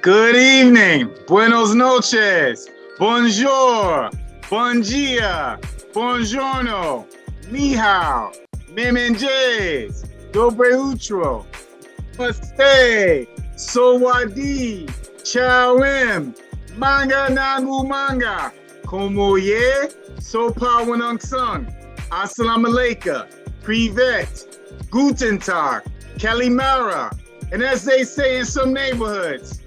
Good evening, buenos noches, bonjour, bon dia, buongiorno, ni hao, memenjes, dobre utro, namaste, sawadi, chawim, manga nangu manga, como ye, sopa wanang sung, assalamu alaikum, privet, guten tag, kalimera, and as they say in some neighborhoods,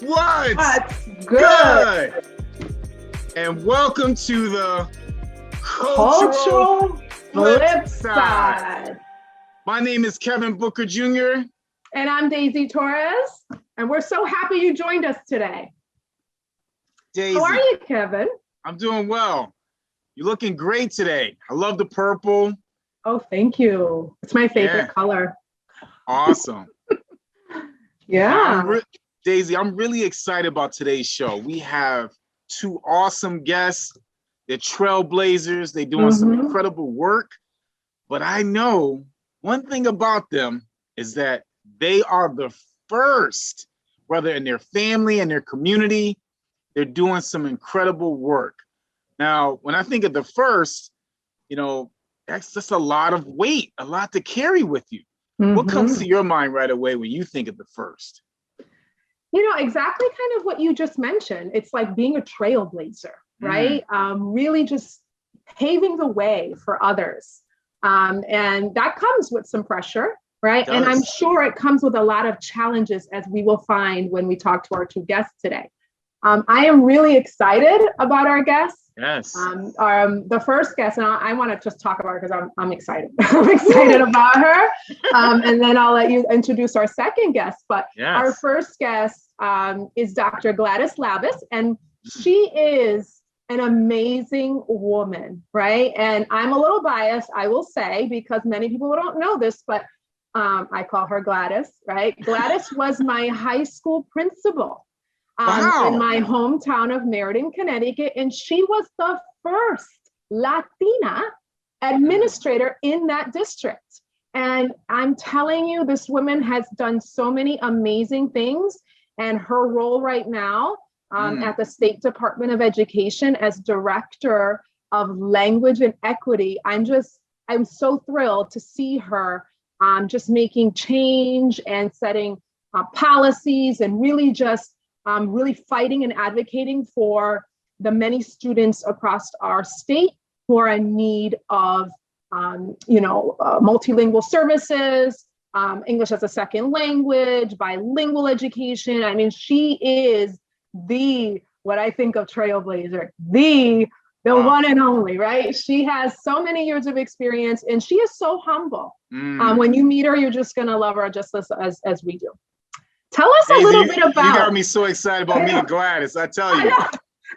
what's good? And welcome to the Cultural Flip Side. My name is Kevin Booker Jr. And I'm Daisy Torres. And we're so happy you joined us today. Daisy. How are you, Kevin? I'm doing well. You're looking great today. I love the purple. Oh, thank you. It's my favorite color. Awesome. Yeah. Daisy, I'm really excited about today's show. We have two awesome guests. They're trailblazers. They're doing some incredible work. But I know one thing about them is that they are the first, whether in their family and their community, they're doing some incredible work. Now, when I think of the first, that's just a lot of weight, a lot to carry with you. What comes to your mind right away when you think of the first? Exactly kind of what you just mentioned. It's like being a trailblazer, right? Really just paving the way for others. And that comes with some pressure, right? And I'm sure it comes with a lot of challenges, as we will find when we talk to our two guests today. I am really excited about our guests. Yes. The first guest, and I want to just talk about her because I'm excited. I'm excited about her. And then I'll let you introduce our second guest. But our first guest is Dr. Gladys Labus, and she is an amazing woman, right? And I'm a little biased, I will say, because many people don't know this, but I call her Gladys, right? Gladys was my high school principal. In my hometown of Meriden, Connecticut, and she was the first Latina administrator in that district. And I'm telling you, this woman has done so many amazing things, and her role right now at the State Department of Education as Director of Language and Equity, I'm so thrilled to see her just making change and setting policies and really just really fighting and advocating for the many students across our state who are in need of, multilingual services, English as a second language, bilingual education. I mean, she is what I think of trailblazer, the one and only, right? She has so many years of experience, and she is so humble. When you meet her, you're just gonna love her just as we do. Tell us a little bit about. You got me so excited about meeting Gladys. I tell you.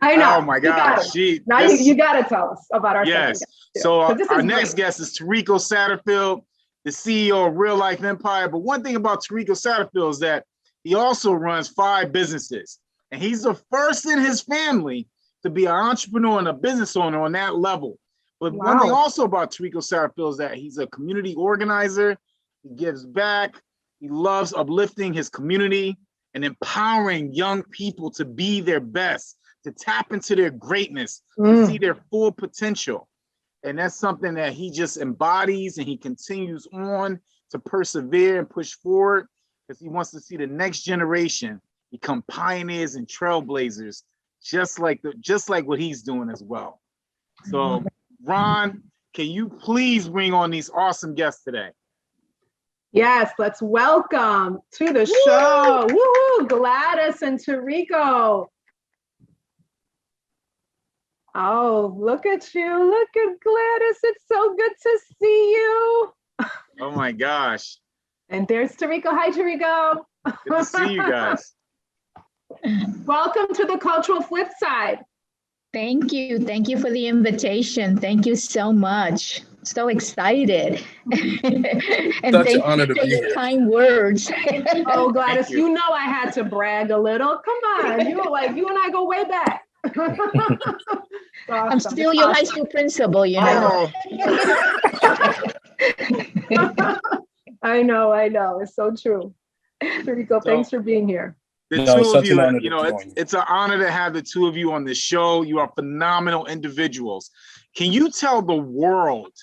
I know. Oh my gosh. You got to tell us about our second guest. So our next guest is Tariko Satterfield, the CEO of Real Life Empire. But one thing about Tariko Satterfield is that he also runs 5 businesses, and he's the first in his family to be an entrepreneur and a business owner on that level. But one thing also about Tariko Satterfield is that he's a community organizer. He gives back. He loves uplifting his community and empowering young people to be their best, to tap into their greatness, to see their full potential. And that's something that he just embodies, and he continues on to persevere and push forward because he wants to see the next generation become pioneers and trailblazers, just like what he's doing as well. So, Ron, can you please bring on these awesome guests today? Yes, let's welcome to the show. Woo! Gladys and Tariko. Oh, look at you. Look at Gladys. It's so good to see you. Oh my gosh. And there's Tariko. Hi, Tariko. Good to see you guys. Welcome to the Cultural Flip Side. Thank you. Thank you for the invitation. Thank you so much. So excited. And such an honor to be here. Kind words. Oh, Gladys, you know I had to brag a little. Come on. You and I go way back. Awesome. I'm still your high school principal, I know. It's so true. Tariko, thanks for being here. The two of you, you know, it's an honor to have the two of you on this show. You are phenomenal individuals. Can you tell the world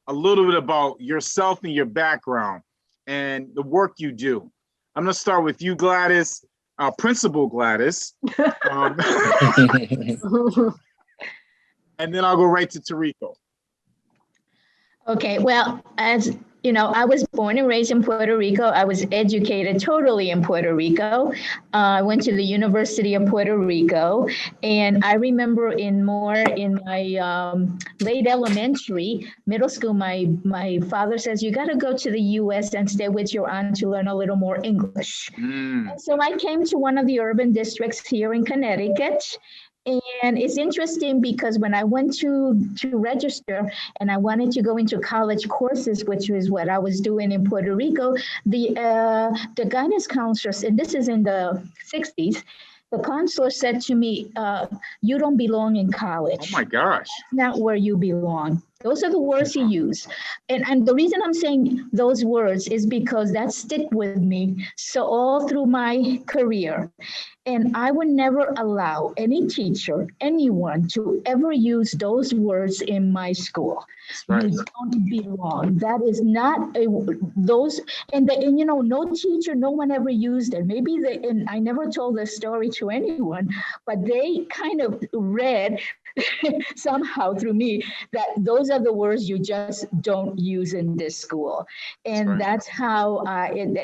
a little bit about yourself and your background and the work you do? I'm going to start with you, Gladys, Principal Gladys. And then I'll go right to Tarico. Okay, well, as you know, I was born and raised in Puerto Rico. I was educated totally in Puerto Rico. I went to the University of Puerto Rico, and I remember in my late elementary, middle school, my father says, you got to go to the U.S. and stay with your aunt to learn a little more English. And so I came to one of the urban districts here in Connecticut. And it's interesting because when I went to register and I wanted to go into college courses, which was what I was doing in Puerto Rico, the guidance counselors, and this is in the 60s, the counselor said to me, you don't belong in college. Oh my gosh. That's not where you belong. Those are the words he used. And the reason I'm saying those words is because that stick with me. So all through my career. And I would never allow any teacher, anyone to ever use those words in my school. Right. You don't belong. That is not those, and you know, no teacher, no one ever used it. Maybe and I never told this story to anyone, but they kind of read somehow through me that those are the words you just don't use in this school. And that's how,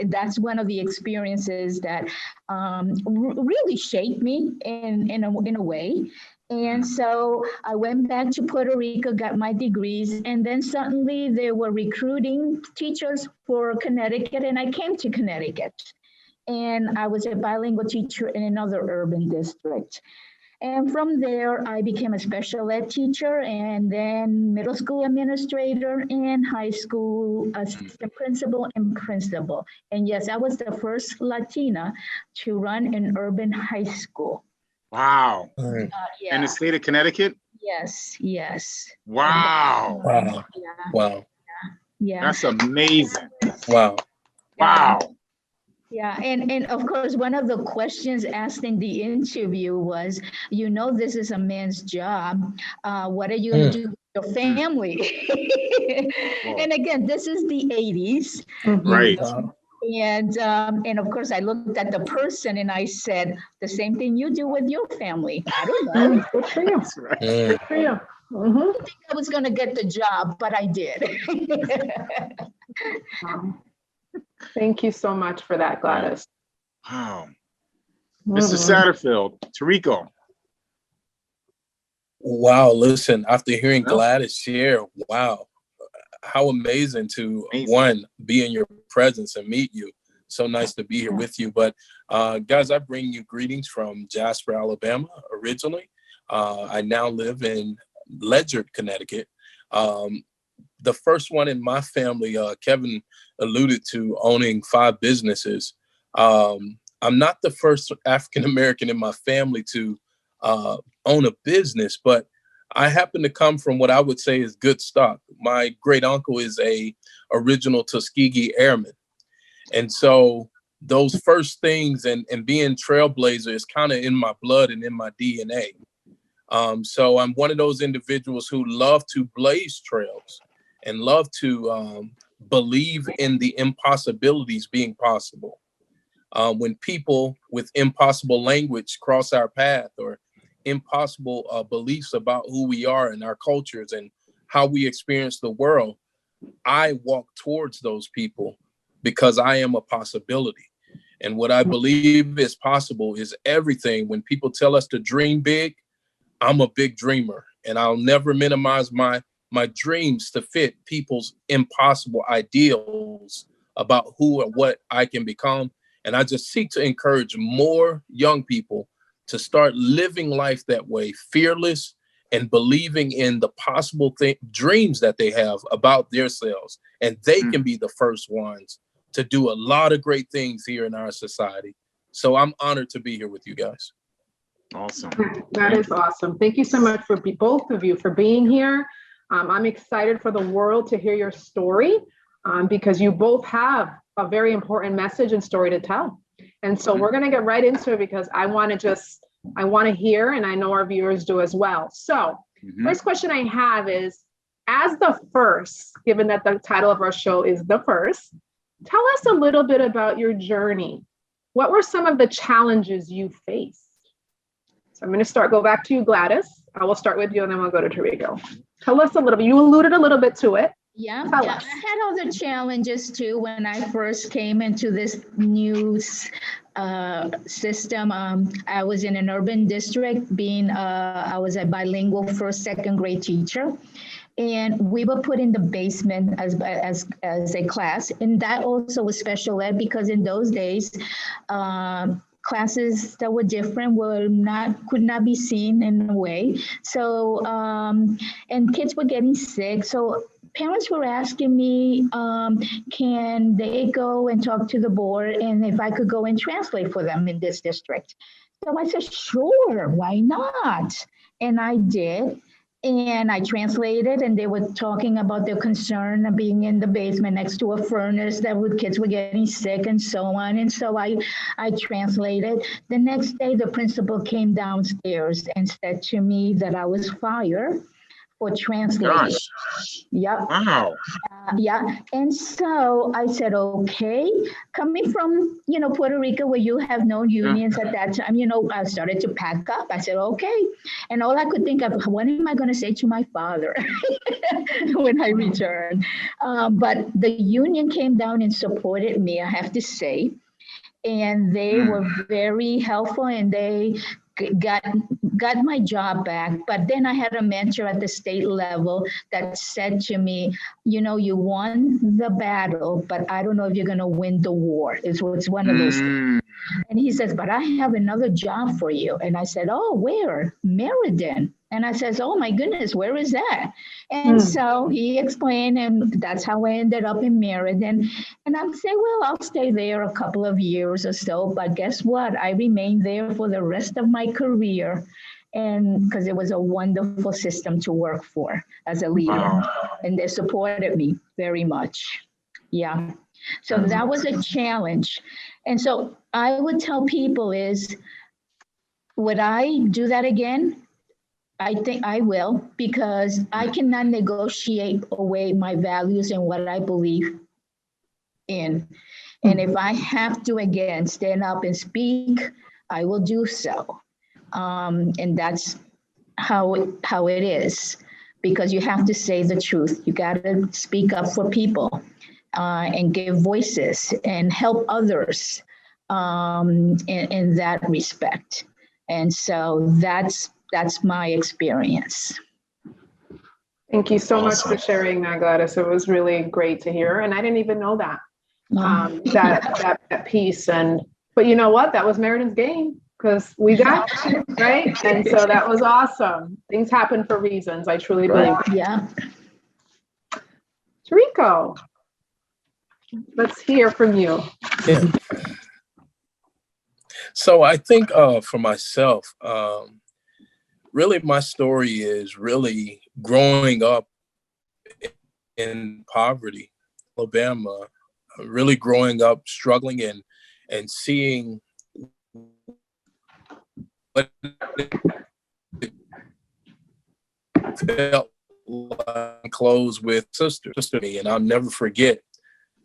that's one of the experiences that really shaped me in a way. And so I went back to Puerto Rico, got my degrees, and then suddenly they were recruiting teachers for Connecticut, and I came to Connecticut. And I was a bilingual teacher in another urban district. And from there, I became a special ed teacher and then middle school administrator and high school assistant principal and principal. And yes, I was the first Latina to run an urban high school. Wow. Yeah. In the state of Connecticut? Yes, yes. Wow. Wow. Yeah. Wow. Yeah. That's amazing. Wow. Wow. Yeah, and of course, one of the questions asked in the interview was, you know, this is a man's job. What are you going to do with your family? And again, this is the 80s. Right. And of course, I looked at the person and I said, the same thing you do with your family. I don't know. Good for you. That's right. Good for you. I didn't think I was going to get the job, but I did. Thank you so much for that, Gladys. Wow. Mr. Satterfield, Tarico. Wow, listen, after hearing Gladys share, wow, how amazing to, one, be in your presence and meet you. So nice to be here with you. But guys, I bring you greetings from Jasper, Alabama, originally. I now live in Ledyard, Connecticut. The first one in my family, Kevin alluded to owning 5 businesses. I'm not the first African-American in my family to own a business, but I happen to come from what I would say is good stock. My great uncle is a original Tuskegee Airman. And so those first things and being trailblazer is kind of in my blood and in my DNA. So I'm one of those individuals who love to blaze trails and love to believe in the impossibilities being possible. When people with impossible language cross our path or impossible beliefs about who we are and our cultures and how we experience the world, I walk towards those people because I am a possibility. And what I believe is possible is everything. When people tell us to dream big, I'm a big dreamer, and I'll never minimize my dreams to fit people's impossible ideals about who or what I can become. And I just seek to encourage more young people to start living life that way, fearless and believing in the possible dreams that they have about themselves. And they can be the first ones to do a lot of great things here in our society. So I'm honored to be here with you guys. Awesome. That is awesome. Thank you so much for both of you for being here. I'm excited for the world to hear your story because you both have a very important message and story to tell. And so we're going to get right into it because I want to hear, and I know our viewers do as well. So first question I have is, as the first, given that the title of our show is The First, tell us a little bit about your journey. What were some of the challenges you faced? So I'm going to go back to you, Gladys. I will start with you and then we'll go to Tarico. Tell us a little bit. You alluded a little bit to it. Yeah, I had other challenges too when I first came into this new system. I was in an urban district, I was a bilingual first, second grade teacher. And we were put in the basement as a class. And that also was special ed because in those days, classes that were different could not be seen in a way. So, and kids were getting sick. So parents were asking me, can they go and talk to the board and if I could go and translate for them in this district? So I said, sure, why not? And I did. And I translated, and they were talking about their concern of being in the basement next to a furnace kids were getting sick and so on. And so I translated. The next day, the principal came downstairs and said to me that I was fired for translating. Gosh. Yep. Wow. Yeah. And so I said, okay, coming from, Puerto Rico, where you have no unions at that time, I started to pack up. I said, okay. And all I could think of, what am I going to say to my father when I return? But the union came down and supported me, I have to say. And they were very helpful, and they got my job back. But then I had a mentor at the state level that said to me, you won the battle, but I don't know if you're going to win the war. It's one of those things. And he says, but I have another job for you. And I said, oh, where? Meriden. And I says, oh my goodness, where is that? And so he explained, and that's how I ended up in Meriden. And I'm saying, well, I'll stay there a couple of years or so. But guess what? I remained there for the rest of my career. And because it was a wonderful system to work for as a leader. Wow. And they supported me very much. Yeah. So that was a challenge. And so I would tell people is, would I do that again? I think I will, because I cannot negotiate away my values and what I believe in. And if I have to, again, stand up and speak, I will do so. And that's how it is, because you have to say the truth. You got to speak up for people and give voices and help others in that respect. And so that's my experience. Thank you so much for sharing that, Gladys. It was really great to hear. And I didn't even know that, that piece. But you know what? That was Meriden's game, because we got it, right? And so that was awesome. Things happen for reasons. I truly believe. Yeah. Tarico, let's hear from you. Yeah. So I think for myself, really my story is really growing up in poverty, Alabama, really growing up struggling and seeing what it felt like close with sister me. And I'll never forget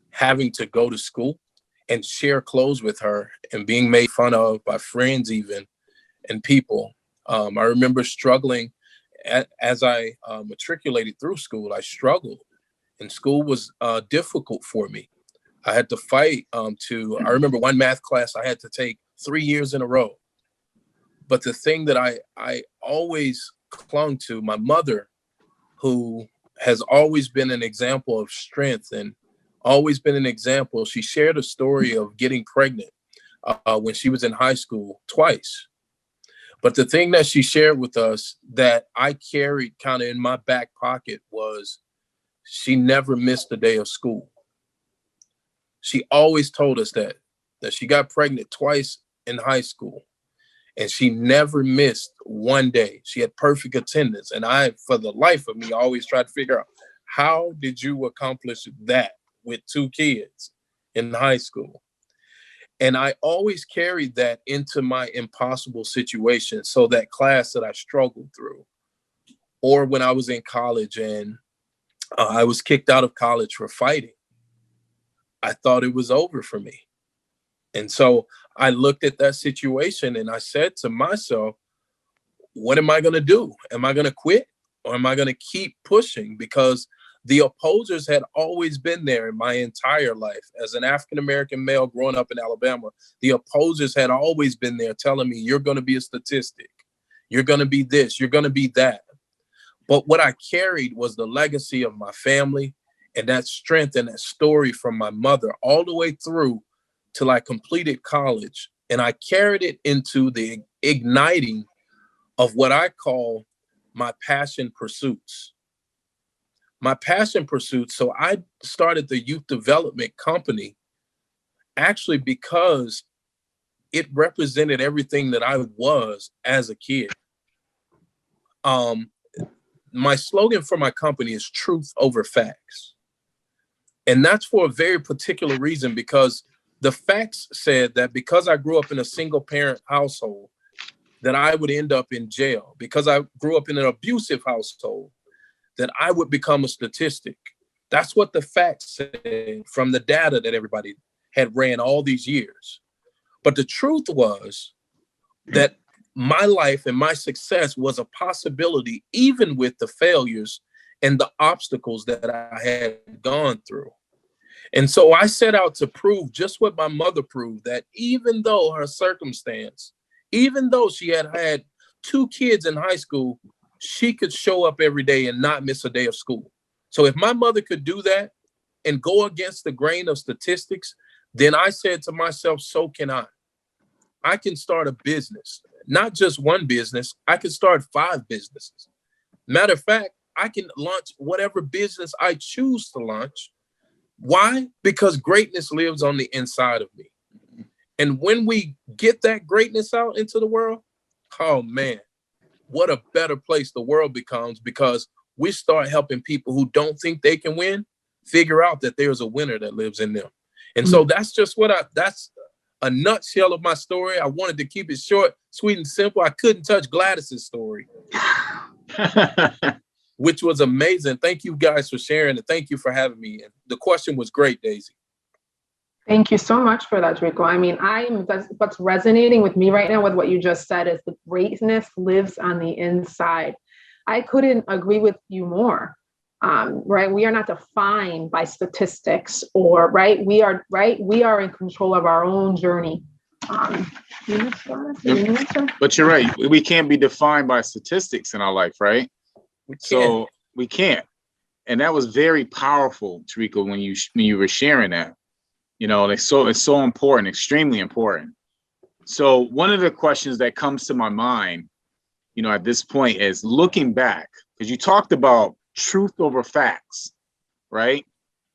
having to go to school and share clothes with her and being made fun of by friends even and people. I remember struggling as I matriculated through school. I struggled, and school was difficult for me. I had to fight I remember one math class I had to take 3 years in a row. But the thing that I always clung to, my mother, who has always been an example of strength and always been an example. She shared a story of getting pregnant when she was in high school twice. But the thing that she shared with us that I carried kind of in my back pocket was she never missed a day of school. She always told us that she got pregnant twice in high school and she never missed one day. She had perfect attendance. And I, for the life of me, always tried to figure out, how did you accomplish that with 2 kids in high school? And I always carried that into my impossible situation. So that class that I struggled through, or when I was in college and I was kicked out of college for fighting, I thought it was over for me. And so I looked at that situation and I said to myself, what am I going to do? Am I going to quit, or am I going to keep pushing? Because the opposers had always been there in my entire life. As an African-American male growing up in Alabama, the opposers had always been there telling me, you're going to be a statistic. You're going to be this, you're going to be that. But what I carried was the legacy of my family and that strength and that story from my mother all the way through till I completed college. And I carried it into the igniting of what I call my passion pursuits. My passion pursuits. So I started the youth development company actually because it represented everything that I was as a kid. My slogan for my company is truth over facts. And that's for a very particular reason, because the facts said that because I grew up in a single parent household, that I would end up in jail. Because I grew up in an abusive household, that I would become a statistic. That's what the facts said from the data that everybody had ran all these years. But the truth was that my life and my success was a possibility, even with the failures and the obstacles that I had gone through. And so I set out to prove just what my mother proved, that even though her circumstance, even though she had 2 kids in high school, she could show up every day and not miss a day of school. So if my mother could do that and go against the grain of statistics, then I said to myself, so can I. I can start a business, not just one business. I can start 5 businesses. Matter of fact, I can launch whatever business I choose to launch. Why? Because greatness lives on the inside of me. And when we get that greatness out into the world, oh man, what a better place the world becomes, because we start helping people who don't think they can win figure out that there's a winner that lives in them. And so that's just that's a nutshell of my story. I wanted to keep it short, sweet, and simple. I couldn't touch Gladys's story, which was amazing. Thank you guys for sharing, and thank you for having me. And the question was great, Daisy. Thank you so much for that, Trico. I mean, that's what's resonating with me right now with what you just said is the greatness lives on the inside. I couldn't agree with you more. Right? We are not defined by statistics or right. We are in control of our own journey. But you're right. We can't be defined by statistics in our life, right? So we can't. And that was very powerful, Trico, when you were sharing that. You know, it's so important, extremely important. So one of the questions that comes to my mind, you know, at this point is looking back, because you talked about truth over facts, right?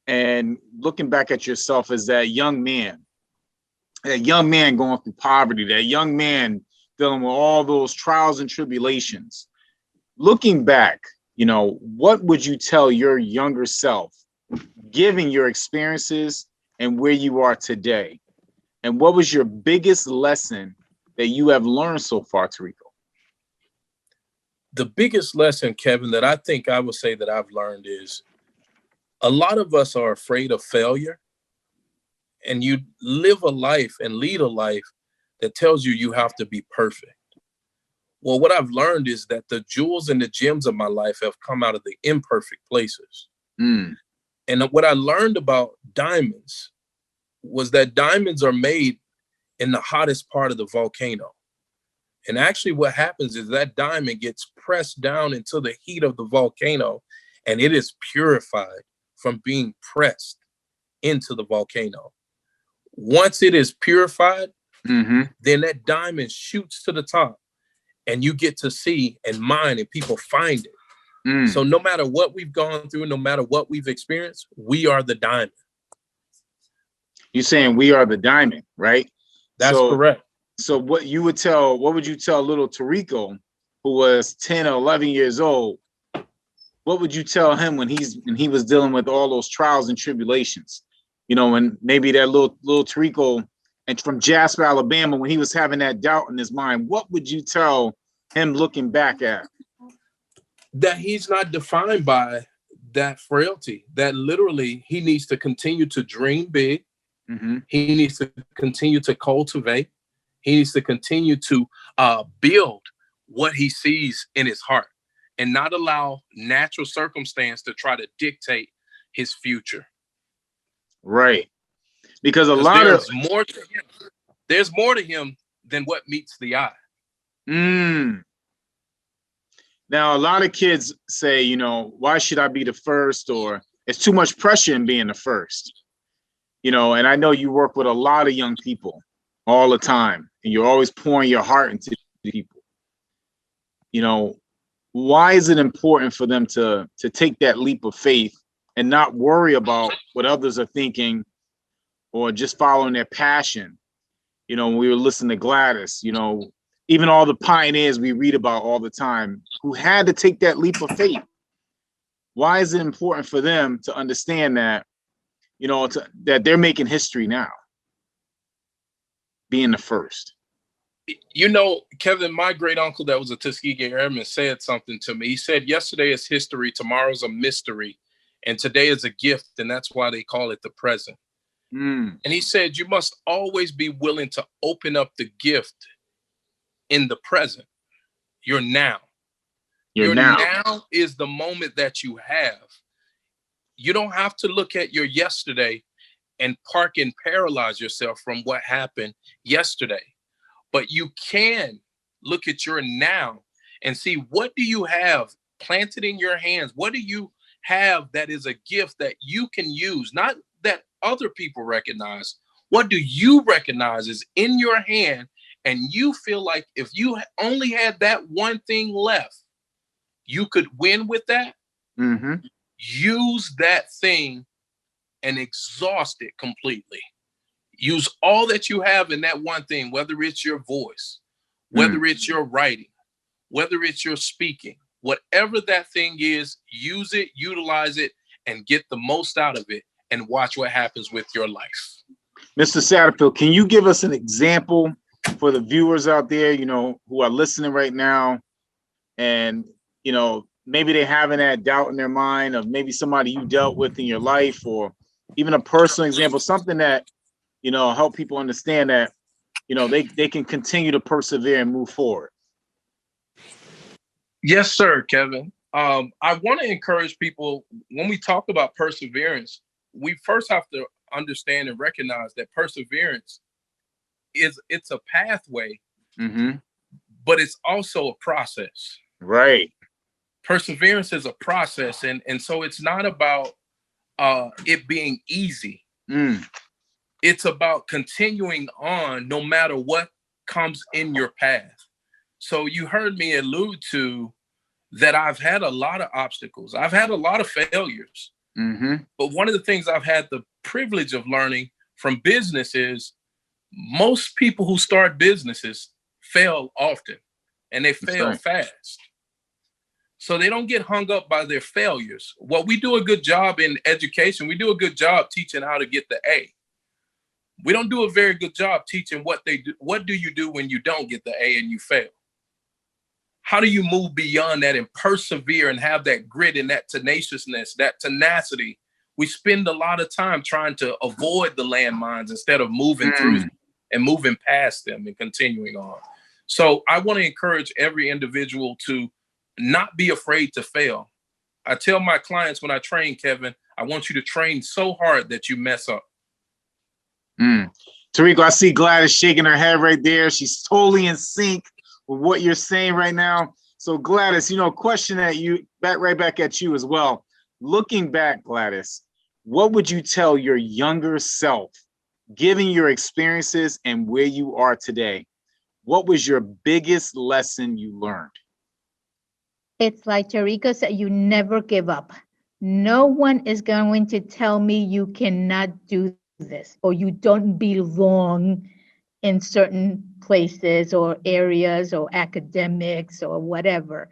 And looking back at yourself as that young man going through poverty, that young man dealing with all those trials and tribulations. Looking back, you know, what would you tell your younger self, given your experiences and where you are today? And what was your biggest lesson that you have learned so far, Trico? The biggest lesson, Kevin, that I think I would say that I've learned is a lot of us are afraid of failure, and you live a life and lead a life that tells you have to be perfect. Well, what I've learned is that the jewels and the gems of my life have come out of the imperfect places. And what I learned about diamonds was that diamonds are made in the hottest part of the volcano. And actually what happens is that diamond gets pressed down into the heat of the volcano, and it is purified from being pressed into the volcano. Once it is purified, then that diamond shoots to the top, and you get to see and mine, and people find it. So no matter what we've gone through, no matter what we've experienced, we are the diamond. You're saying we are the diamond, right? That's correct. So what would you tell little Trico, who was 10 or 11 years old? What would you tell him when he was dealing with all those trials and tribulations? You know, when maybe that little Trico and from Jasper, Alabama, when he was having that doubt in his mind, what would you tell him looking back at? That he's not defined by that frailty, that literally he needs to continue to dream big. Mm-hmm. He needs to continue to cultivate. He needs to continue to build what he sees in his heart and not allow natural circumstance to try to dictate his future. Right. Because a lot of there's more to him than what meets the eye. Now, a lot of kids say, you know, why should I be the first? Or it's too much pressure in being the first. You know, and I know you work with a lot of young people all the time, and you're always pouring your heart into people. You know, why is it important for them to take that leap of faith and not worry about what others are thinking or just following their passion? You know, when we were listening to Gladys, you know, even all the pioneers we read about all the time who had to take that leap of faith. Why is it important for them to understand that, you know, that they're making history now, being the first? You know, Kevin, my great uncle that was a Tuskegee Airman said something to me. He said, yesterday is history, tomorrow's a mystery, and today is a gift, and that's why they call it the present. And he said, you must always be willing to open up the gift in the present. Your now. Your now is the moment that you have. You don't have to look at your yesterday and park and paralyze yourself from what happened yesterday. But you can look at your now and see, what do you have planted in your hands? What do you have that is a gift that you can use? Not that other people recognize. What do you recognize is in your hand? And you feel like if you only had that one thing left, you could win with that. Mm-hmm. Use that thing and exhaust it completely. Use all that you have in that one thing, whether it's your voice, whether it's your writing, whether it's your speaking, whatever that thing is, use it, utilize it, and get the most out of it, and watch what happens with your life. Mr. Satterfield, can you give us an example for the viewers out there, you know, who are listening right now, and, you know, maybe they're having that doubt in their mind of maybe somebody you dealt with in your life, or even a personal example, something that, you know, help people understand that, you know, they can continue to persevere and move forward? Yes, sir, Kevin. I want to encourage people, when we talk about perseverance, we first have to understand and recognize that perseverance it's a pathway, but it's also a process. Right. Perseverance is a process, and so it's not about it being easy. It's about continuing on no matter what comes in your path. So you heard me allude to that I've had a lot of obstacles. I've had a lot of failures. But one of the things I've had the privilege of learning from business is most people who start businesses fail often, and they fail fast. So they don't get hung up by their failures. Well, we do a good job in education. We do a good job teaching how to get the A. We don't do a very good job teaching what they do. What do you do when you don't get the A and you fail? How do you move beyond that and persevere and have that grit and that tenaciousness, that tenacity? We spend a lot of time trying to avoid the landmines instead of moving through them and moving past them and continuing on. So I want to encourage every individual to not be afraid to fail. I tell my clients when I train, Kevin, I want you to train so hard that you mess up. Tarico, I see Gladys shaking her head right there. She's totally in sync with what you're saying right now. So Gladys, you know, question at you, right back at you as well. Looking back, Gladys, what would you tell your younger self, given your experiences and where you are today? What was your biggest lesson you learned? It's like Tarico said, you never give up. No one is going to tell me you cannot do this or you don't belong in certain places or areas or academics or whatever.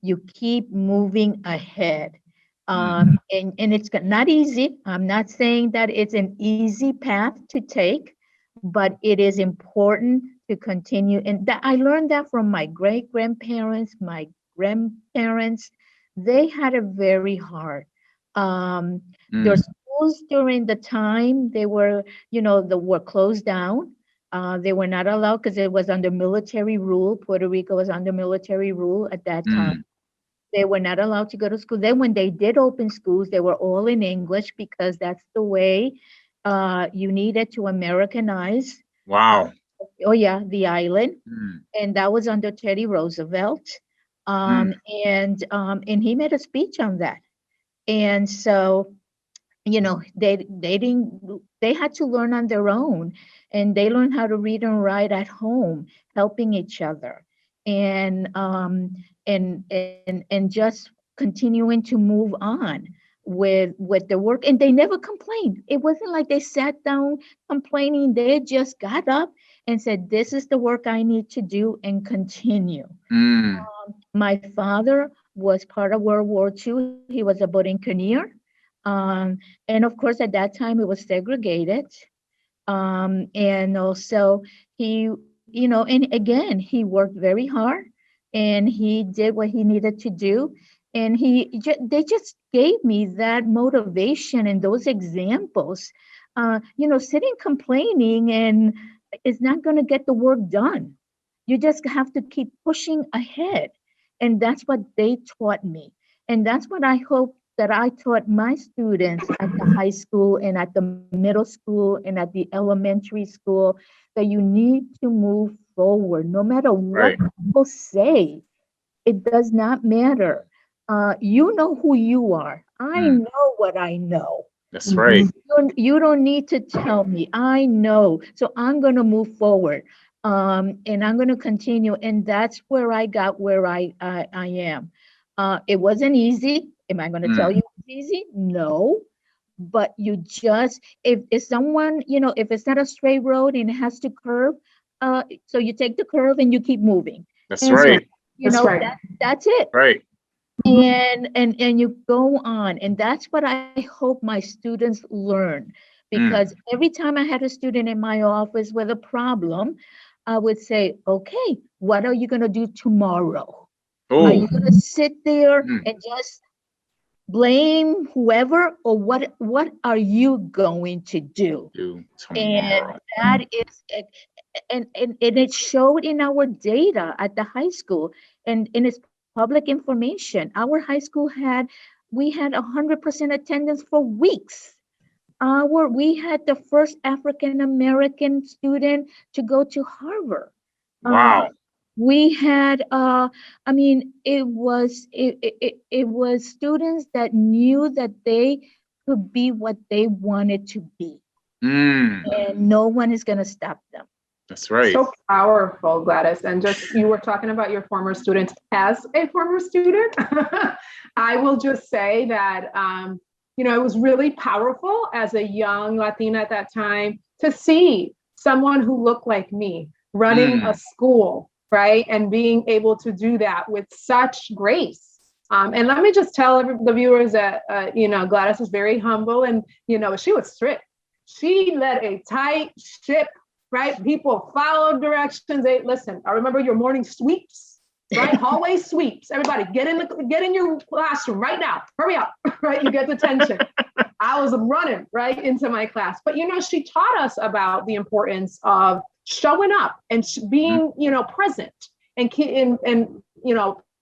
You keep moving ahead. And it's not easy. I'm not saying that it's an easy path to take, but it is important to continue. And that I learned that from my great-grandparents, my grandparents. They had it very hard. Their schools during the time they were, were closed down. They were not allowed because it was under military rule. Puerto Rico was under military rule at that time. They were not allowed to go to school. Then when they did open schools, they were all in English because that's the way you needed to Americanize. Wow. The island. And that was under Teddy Roosevelt. And he made a speech on that. And so, they had to learn on their own, and they learned how to read and write at home, helping each other, and just continuing to move on with the work. And they never complained. It wasn't like they sat down complaining. They just got up and said, this is the work I need to do, and continue. My father was part of World War II. He was a borinquenier. And of course, at that time, it was segregated. And also he, and again, he worked very hard, and he did what he needed to do. And they just gave me that motivation and those examples. Sitting complaining and it's not going to get the work done. You just have to keep pushing ahead. And that's what they taught me. And that's what I hope that I taught my students at the high school and at the middle school and at the elementary school, that you need to move forward, no matter what people say. It does not matter. You know who you are. I know what I know. That's right. You don't need to tell me. I know. So I'm going to move forward. And I'm going to continue. And that's where I got where I am. It wasn't easy. Am I going to tell you it's easy? No. But you just, if someone, if it's not a straight road and it has to curve, so you take the curve and you keep moving. That's right. That's it. Right. And you go on. And that's what I hope my students learn. Because every time I had a student in my office with a problem, I would say, okay, what are you going to do tomorrow? Are you going to sit there and just blame whoever, or what are you going to do? And that is, and it showed in our data at the high school, and in its public information. Our high school we had 100% attendance for weeks. We had the first African-American student to go to Harvard. Wow. We had, it was students that knew that they could be what they wanted to be. And no one is going to stop them. That's right. So powerful, Gladys. And just, you were talking about your former students. As a former student, I will just say that, it was really powerful as a young Latina at that time to see someone who looked like me running a school, right? And being able to do that with such grace. And let me just tell the viewers that, Gladys was very humble, and, she was strict. She led a tight ship, right? People followed directions. Listen, I remember your morning sweeps, right? Hallway sweeps. Everybody get in your classroom right now. Hurry up, right? You get the tension. I was running right into my class. But, she taught us about the importance of showing up and being, present and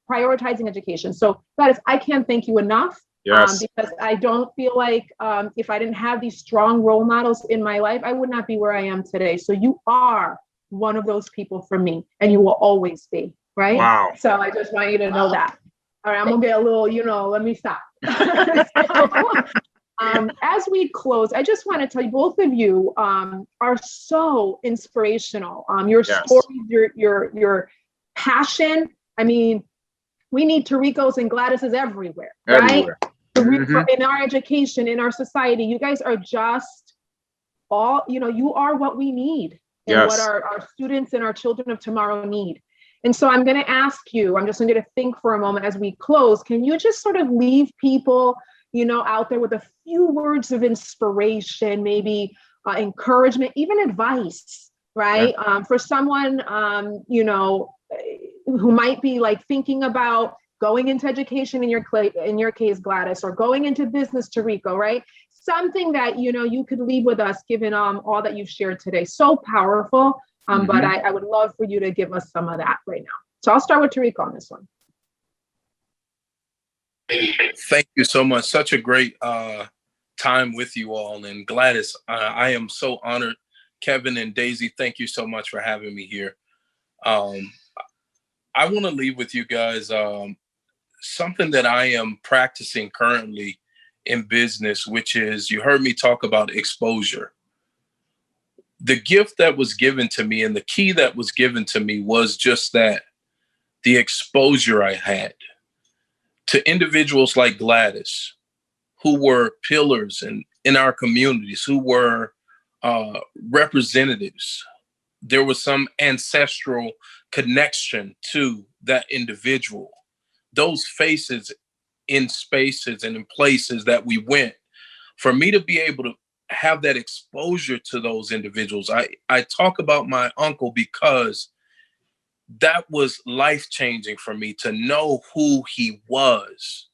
prioritizing education. So Gladys, I can't thank you enough. Yes. Because I don't feel like if I didn't have these strong role models in my life, I would not be where I am today. So you are one of those people for me, and you will always be, right? Wow. So I just want you to know that. All right, I'm gonna get a little, let me stop. As we close, I just want to tell you, both of you are so inspirational. Your stories, your passion. I mean, we need Taricos and Gladyses everywhere, right? In our education, in our society, you guys are just all, you are what we need and what our students and our children of tomorrow need. And so I'm going to ask you, I'm just going to think for a moment as we close, can you just sort of leave people, out there with a few words of inspiration, maybe encouragement, even advice, right? For someone, who might be like thinking about going into education in your case, Gladys, or going into business, Tariko, right? Something that, you could leave with us, given all that you've shared today. So powerful. But I would love for you to give us some of that right now. So I'll start with Tariko on this one. Thank you so much. Such a great time with you all. And Gladys, I am so honored. Kevin and Daisy, thank you so much for having me here. I want to leave with you guys something that I am practicing currently in business, which is, you heard me talk about exposure. The gift that was given to me and the key that was given to me was just that, the exposure I had to individuals like Gladys, who were pillars in our communities, who were representatives. There was some ancestral connection to that individual. Those faces in spaces and in places that we went, for me to be able to have that exposure to those individuals. I talk about my uncle because that was life-changing for me to know who he was.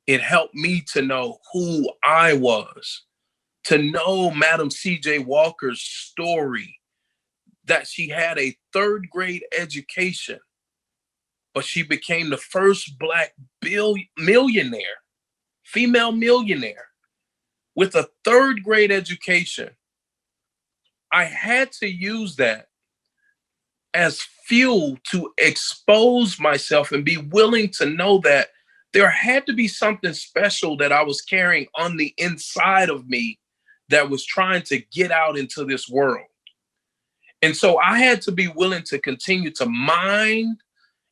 It helped me to know who I was, to know Madam C.J. Walker's story, that she had a third grade education, but she became the first Black millionaire, female millionaire, with a third grade education. I had to use that as fuel to expose myself and be willing to know that there had to be something special that I was carrying on the inside of me that was trying to get out into this world. And so I had to be willing to continue to mine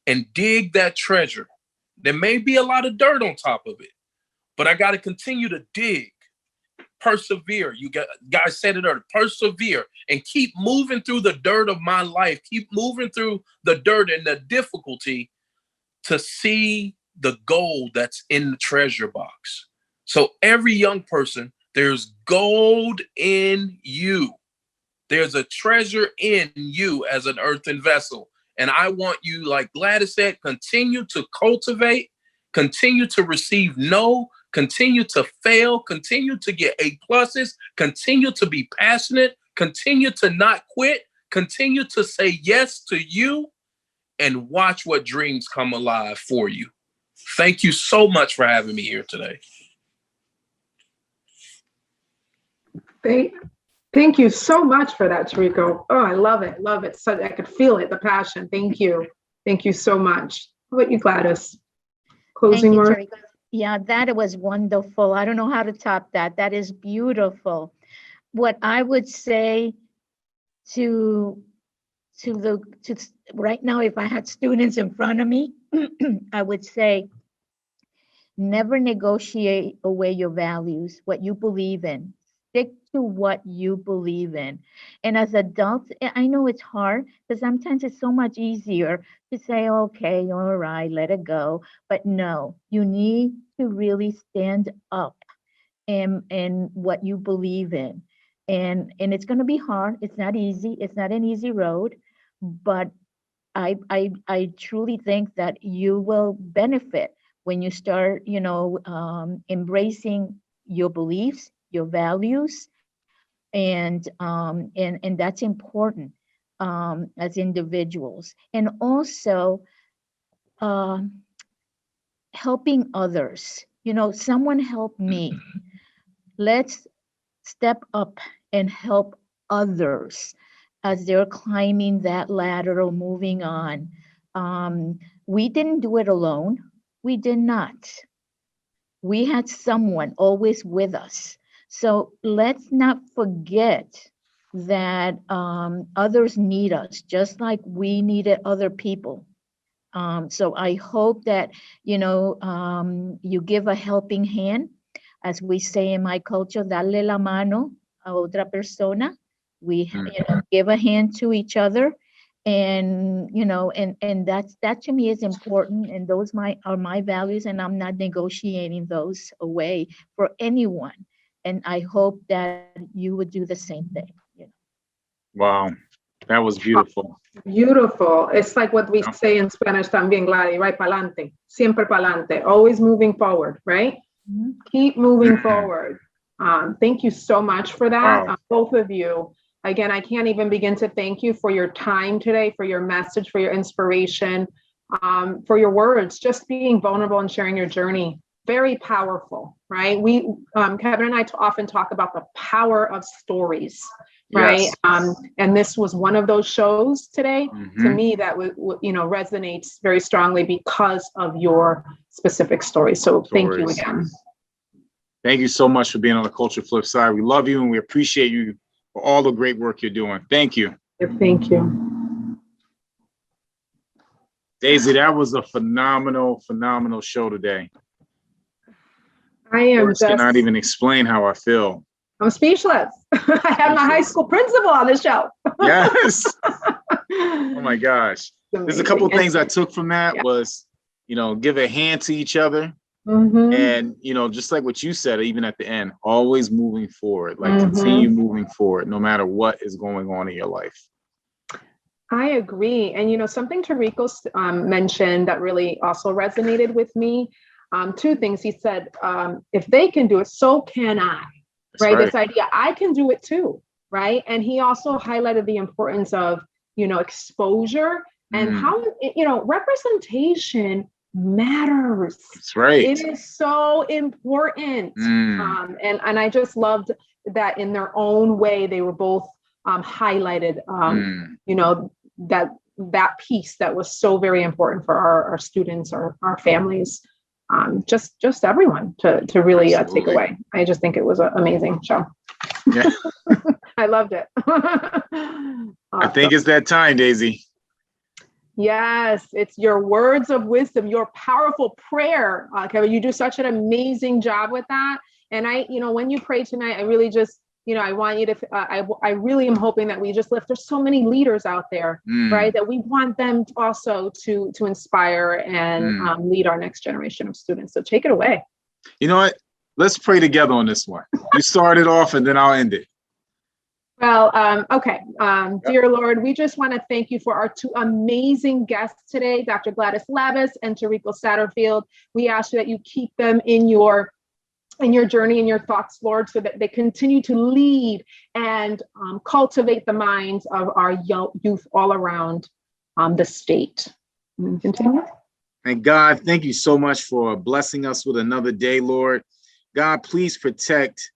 and dig that treasure. There may be a lot of dirt on top of it, but I got to continue to dig, persevere. You guys said it earlier, persevere, and keep moving through the dirt of my life. Keep moving through the dirt and the difficulty to see the gold that's in the treasure box. So every young person, there's gold in you. There's a treasure in you as an earthen vessel. And I want you, like Gladys said, continue to cultivate, continue to receive no, continue to fail, continue to get A+, continue to be passionate, continue to not quit, continue to say yes to you, and watch what dreams come alive for you. Thank you so much for having me here today. Thank you so much for that, Tariko. Oh, I love it. Love it. So I could feel it, the passion. Thank you. Thank you so much. How about you, Gladys? Closing word? Yeah, that was wonderful. I don't know how to top that. That is beautiful. What I would say to right now, if I had students in front of me, I would say, never negotiate away your values, what you believe in. Stick to what you believe in. And as adults, I know it's hard, because sometimes it's so much easier to say, okay, all right, let it go. But no, you need to really stand up in what you believe in. And it's going to be hard. It's not easy. It's not an easy road. But I truly think that you will benefit when you start, embracing your beliefs, your values, and that's important as individuals. And also helping others. Someone helped me. Let's step up and help others as they're climbing that ladder or moving on. We didn't do it alone. We did not. We had someone always with us. So let's not forget that others need us, just like we needed other people. So I hope that, you give a helping hand. As we say in my culture, darle la mano a otra persona. We give a hand to each other. And, and that to me is important. And those are my values, and I'm not negotiating those away for anyone. And I hope that you would do the same thing. Wow, that was beautiful. Beautiful. It's like what we say in Spanish también, Gladys, right? Pa'lante, siempre pa'lante, always moving forward, right? Mm-hmm. Keep moving forward. Thank you so much for that, both of you. Again, I can't even begin to thank you for your time today, for your message, for your inspiration, for your words, just being vulnerable and sharing your journey. Very powerful, right? We, Kevin and I often talk about the power of stories, right? Yes. And this was one of those shows today, to me, that resonates very strongly because of your specific story. So thank you again. Thank you so much for being on the Culture Flip Side. We love you and we appreciate you for all the great work you're doing. Thank you. Thank you. Daisy, that was a phenomenal show today. I am just cannot even explain how I feel. I'm speechless. I have my high school principal on the show. Yes. Oh my gosh. There's a couple of things I took from that was, give a hand to each other. And, just like what you said, even at the end, always moving forward, like continue moving forward, no matter what is going on in your life. I agree. And, something Tarico mentioned that really also resonated with me. Two things. He said, if they can do it, so can I. Right? This idea, I can do it too. Right. And he also highlighted the importance of, exposure and how, representation matters. That's right. It is so important. And I just loved that in their own way, they were both highlighted, that piece that was so very important for our students, our families, just everyone to really take away. I just think it was an amazing show. Yeah. I loved it. I think it's that time, Daisy. Yes, it's your words of wisdom, your powerful prayer. Kevin, you do such an amazing job with that. And when you pray tonight, I really just, I want you to, I really am hoping that we just lift, there's so many leaders out there, right? That we want them also to inspire and lead our next generation of students. So take it away. You know what? Let's pray together on this one. You start it off and then I'll end it. Well, okay. Dear Lord, we just want to thank you for our two amazing guests today, Dr. Gladys Labus and Tarico Satterfield. We ask you that you keep them in your journey and your thoughts, Lord, so that they continue to lead and cultivate the minds of our youth all around the state. Continue. And God, thank you so much for blessing us with another day, Lord. God, please protect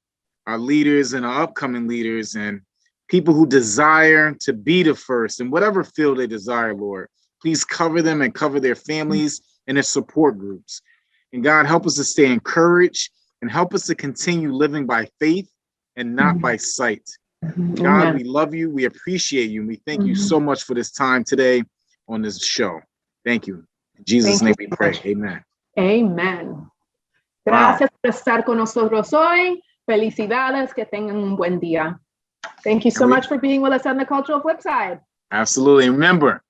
our leaders and our upcoming leaders and people who desire to be the first in whatever field they desire, Lord. Please cover them and cover their families and their support groups. And God, help us to stay encouraged and help us to continue living by faith and not by sight. God, we love you. We appreciate you. And we thank you so much for this time today on this show. Thank you. In Jesus' name we pray. Amen. Amen. Gracias por estar con nosotros hoy. Felicidades. Que tengan un buen día. Thank you so much for being with us on the Cultural Flip Side. Absolutely. Remember,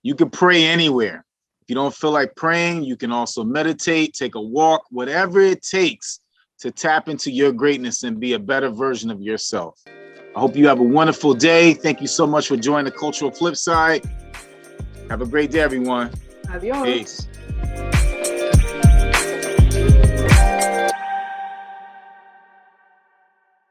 you can pray anywhere. If you don't feel like praying, you can also meditate, take a walk, whatever it takes to tap into your greatness and be a better version of yourself. I hope you have a wonderful day. Thank you so much for joining the Cultural Flip Side. Have a great day, everyone. Adios. Peace.